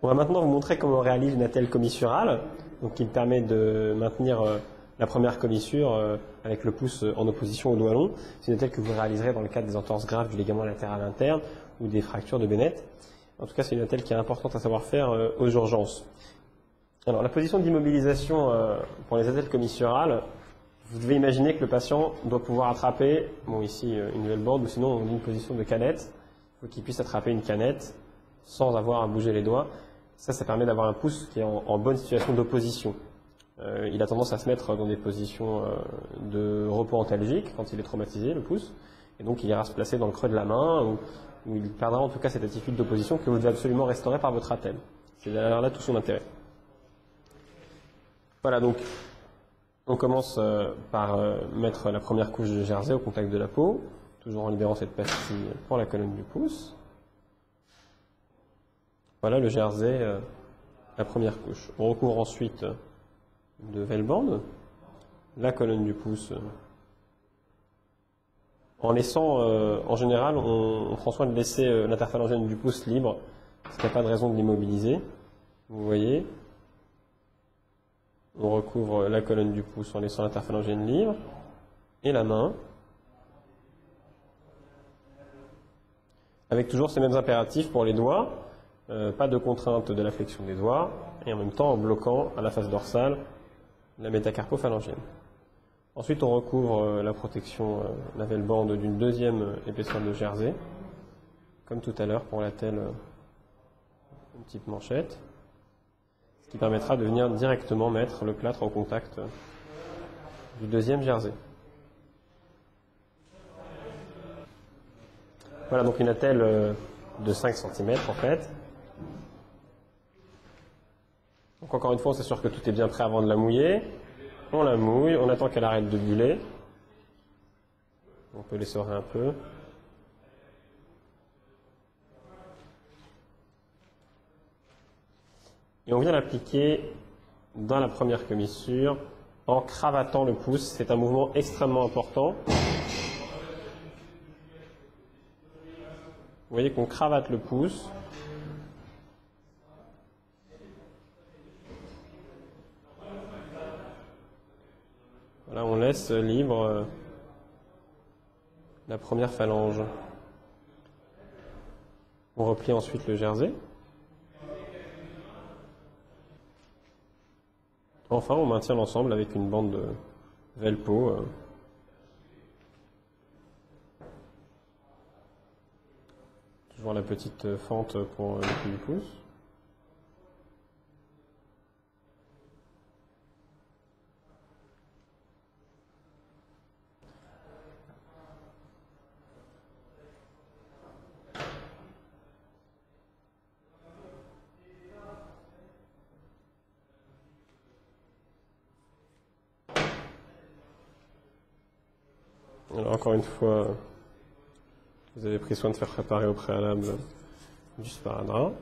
On va maintenant vous montrer comment on réalise une attelle commissurale, donc qui permet de maintenir la première commissure avec le pouce en opposition au doigt long. C'est une attelle que vous réaliserez dans le cadre des entorses graves du ligament latéral interne ou des fractures de Bennett. En tout cas, c'est une attelle qui est importante à savoir faire aux urgences. Alors, la position d'immobilisation pour les attelles commissurales, vous devez imaginer que le patient doit pouvoir attraper, bon ici une nouvelle bande, ou sinon on dit une position de canette. Il faut qu'il puisse attraper une canette sans avoir à bouger les doigts. Ça permet d'avoir un pouce qui est en bonne situation d'opposition. Il a tendance à se mettre dans des positions de repos antalgique quand il est traumatisé, le pouce. Et donc il ira se placer dans le creux de la main, où il perdra en tout cas cette attitude d'opposition que vous devez absolument restaurer par votre attelle. C'est là tout son intérêt. Voilà, donc on commence par mettre la première couche de jersey au contact de la peau, toujours en libérant cette pastille pour la colonne du pouce. Voilà le jersey, la première couche. On recouvre ensuite de velband la colonne du pouce en laissant, en général, on prend soin de laisser l'interphalangienne du pouce libre, parce qu'il n'y a pas de raison de l'immobiliser. Vous voyez, on recouvre la colonne du pouce en laissant l'interphalangienne libre, et la main, avec toujours ces mêmes impératifs pour les doigts, pas de contrainte de la flexion des doigts, et en même temps en bloquant à la face dorsale la métacarpophalangienne. Ensuite, on recouvre la protection, la velband d'une deuxième épaisseur de jersey, comme tout à l'heure pour l'attelle une petite manchette, ce qui permettra de venir directement mettre le plâtre en contact du deuxième jersey. Voilà donc une attelle de 5 cm en fait. Donc encore une fois, on s'assure que tout est bien prêt avant de la mouiller. On la mouille, on attend qu'elle arrête de buller. On peut l'essorer un peu. Et on vient l'appliquer dans la première commissure en cravatant le pouce. C'est un mouvement extrêmement important. Vous voyez qu'on cravate le pouce. Voilà, on laisse libre la première phalange. On replie ensuite le jersey. Enfin, on maintient l'ensemble avec une bande de velpo. Toujours la petite fente pour le pli du pouce. Alors encore une fois, vous avez pris soin de faire préparer au préalable du sparadrap.